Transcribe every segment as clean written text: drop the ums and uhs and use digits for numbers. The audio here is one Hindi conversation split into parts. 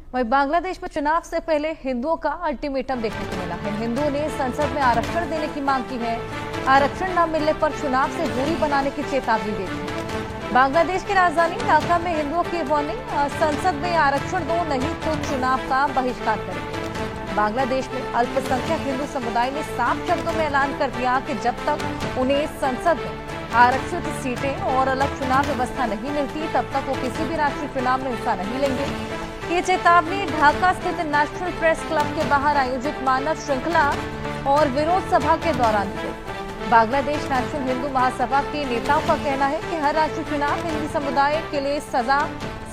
वहीं बांग्लादेश में चुनाव से पहले हिंदुओं का अल्टीमेटम देखने को मिला है। हिंदुओं ने संसद में आरक्षण देने की मांग की है। आरक्षण न मिलने पर चुनाव से दूरी बनाने की चेतावनी दी थी। बांग्लादेश की राजधानी ढाका में हिंदुओं की वार्निंग, संसद में आरक्षण दो नहीं तो चुनाव का बहिष्कार करेंगे। बांग्लादेश में अल्पसंख्यक हिंदू समुदाय ने साफ शब्दों में ऐलान कर दिया कि जब तक उन्हें संसद में आरक्षित सीटें और अलग चुनाव व्यवस्था नहीं मिलती तब तक वो किसी भी राष्ट्रीय चुनाव में हिस्सा नहीं लेंगे। ये चेतावनी ढाका स्थित नेशनल प्रेस क्लब के बाहर आयोजित मानव श्रृंखला और विरोध सभा के दौरान हुई। बांग्लादेश नेशनल हिंदू महासभा के नेताओं का कहना है कि हर राष्ट्रीय चुनाव हिंदू समुदाय के लिए सजा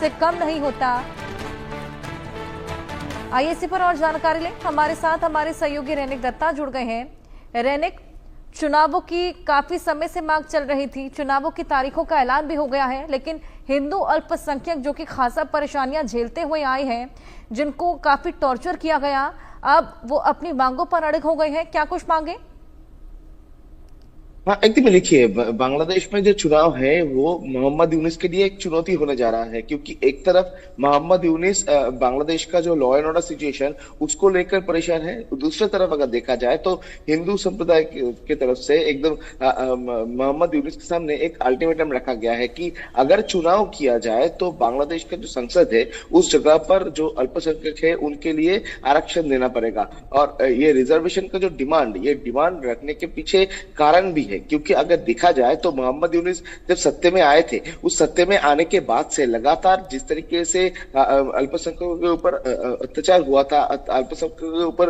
से कम नहीं होता। आइए इसी पर और जानकारी लें। हमारे साथ हमारे सहयोगी रैनिक दत्ता जुड़ गए हैं। रैनिक, चुनावों की काफी समय से मांग चल रही थी, चुनावों की तारीखों का ऐलान भी हो गया है, लेकिन हिंदू अल्पसंख्यक जो कि खासा परेशानियां झेलते हुए आए हैं, जिनको काफी टॉर्चर किया गया, अब वो अपनी मांगों पर अड़िग हो गए हैं। क्या कुछ मांगे? हाँ, एकदम लिखिए। बांग्लादेश में जो चुनाव है वो मोहम्मद यूनिस के लिए एक चुनौती होने जा रहा है, क्योंकि एक तरफ मोहम्मद यूनिस बांग्लादेश का जो लॉ एंड ऑर्डर सिचुएशन उसको लेकर परेशान है, दूसरी तरफ अगर देखा जाए तो हिंदू संप्रदाय के तरफ से एकदम मोहम्मद यूनिस के सामने एक अल्टीमेटम रखा गया है कि अगर चुनाव किया जाए तो बांग्लादेश का जो संसद है उस जगह पर जो अल्पसंख्यक है उनके लिए आरक्षण देना पड़ेगा। और ये रिजर्वेशन का जो डिमांड रखने के पीछे कारण भी है, क्योंकि अगर देखा जाए तो मोहम्मद यूनिस जब सत्ते में आए थे, उस सत्ते में आने के बाद से लगातार जिस तरीके से अल्पसंख्यकों के ऊपर अत्याचार हुआ था, अल्पसंख्यकों के ऊपर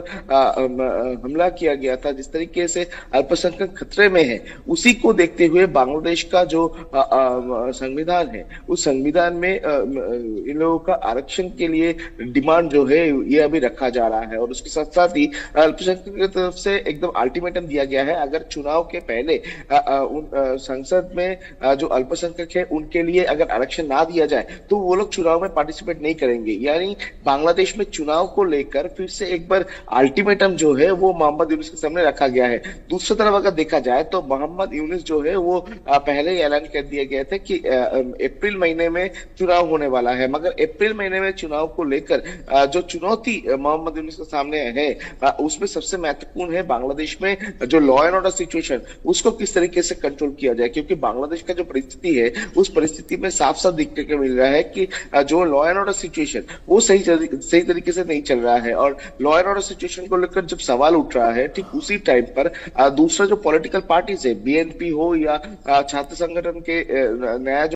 हमला किया गया था, जिस तरीके से अल्पसंख्यक खतरे में है, उसी को देखते हुए बांग्लादेश का जो संविधान है उस संविधान में इन लोगों का आरक्षण के लिए डिमांड जो है ये अभी रखा जा रहा है। और उसके साथ साथ ही अल्पसंख्यक की तरफ से एकदम अल्टीमेटम दिया गया है, अगर चुनाव के पहले संसद में जो अल्पसंख्यक है उनके लिए अगर आरक्षण ना दिया जाए तो वो लोग चुनाव में पार्टिसिपेट नहीं करेंगे। यानी बांग्लादेश में चुनाव को लेकर फिर से एक बार अल्टीमेटम जो है वो मोहम्मद यूनिस के सामने रखा गया है। दूसरी तरफ अगर देखा जाए तो मोहम्मद यूनिस जो है वो पहले ही ऐलान कर दिया गया था कि अप्रैल महीने में चुनाव होने वाला है, मगर अप्रैल महीने में चुनाव को लेकर जो चुनौती मोहम्मद यूनिस के सामने है उसमें सबसे महत्वपूर्ण है बांग्लादेश में जो लॉ एंड ऑर्डर सिचुएशन उसको किस तरीके से कंट्रोल किया जाए। क्योंकि बांग्लादेश का जो परिस्थिति है उस परिस्थिति में साफ साफ देखने को मिल रहा है कि जो लॉ एंड ऑर्डर सिचुएशन वो सही तरीके से नहीं चल रहा है। और लॉ एंड ऑर्डर सिचुएशन को लेकर जब सवाल उठ रहा है, ठीक उसी टाइम पर दूसरा जो पॉलिटिकल पार्टीज है, बीएनपी हो या छात्र संगठन के नया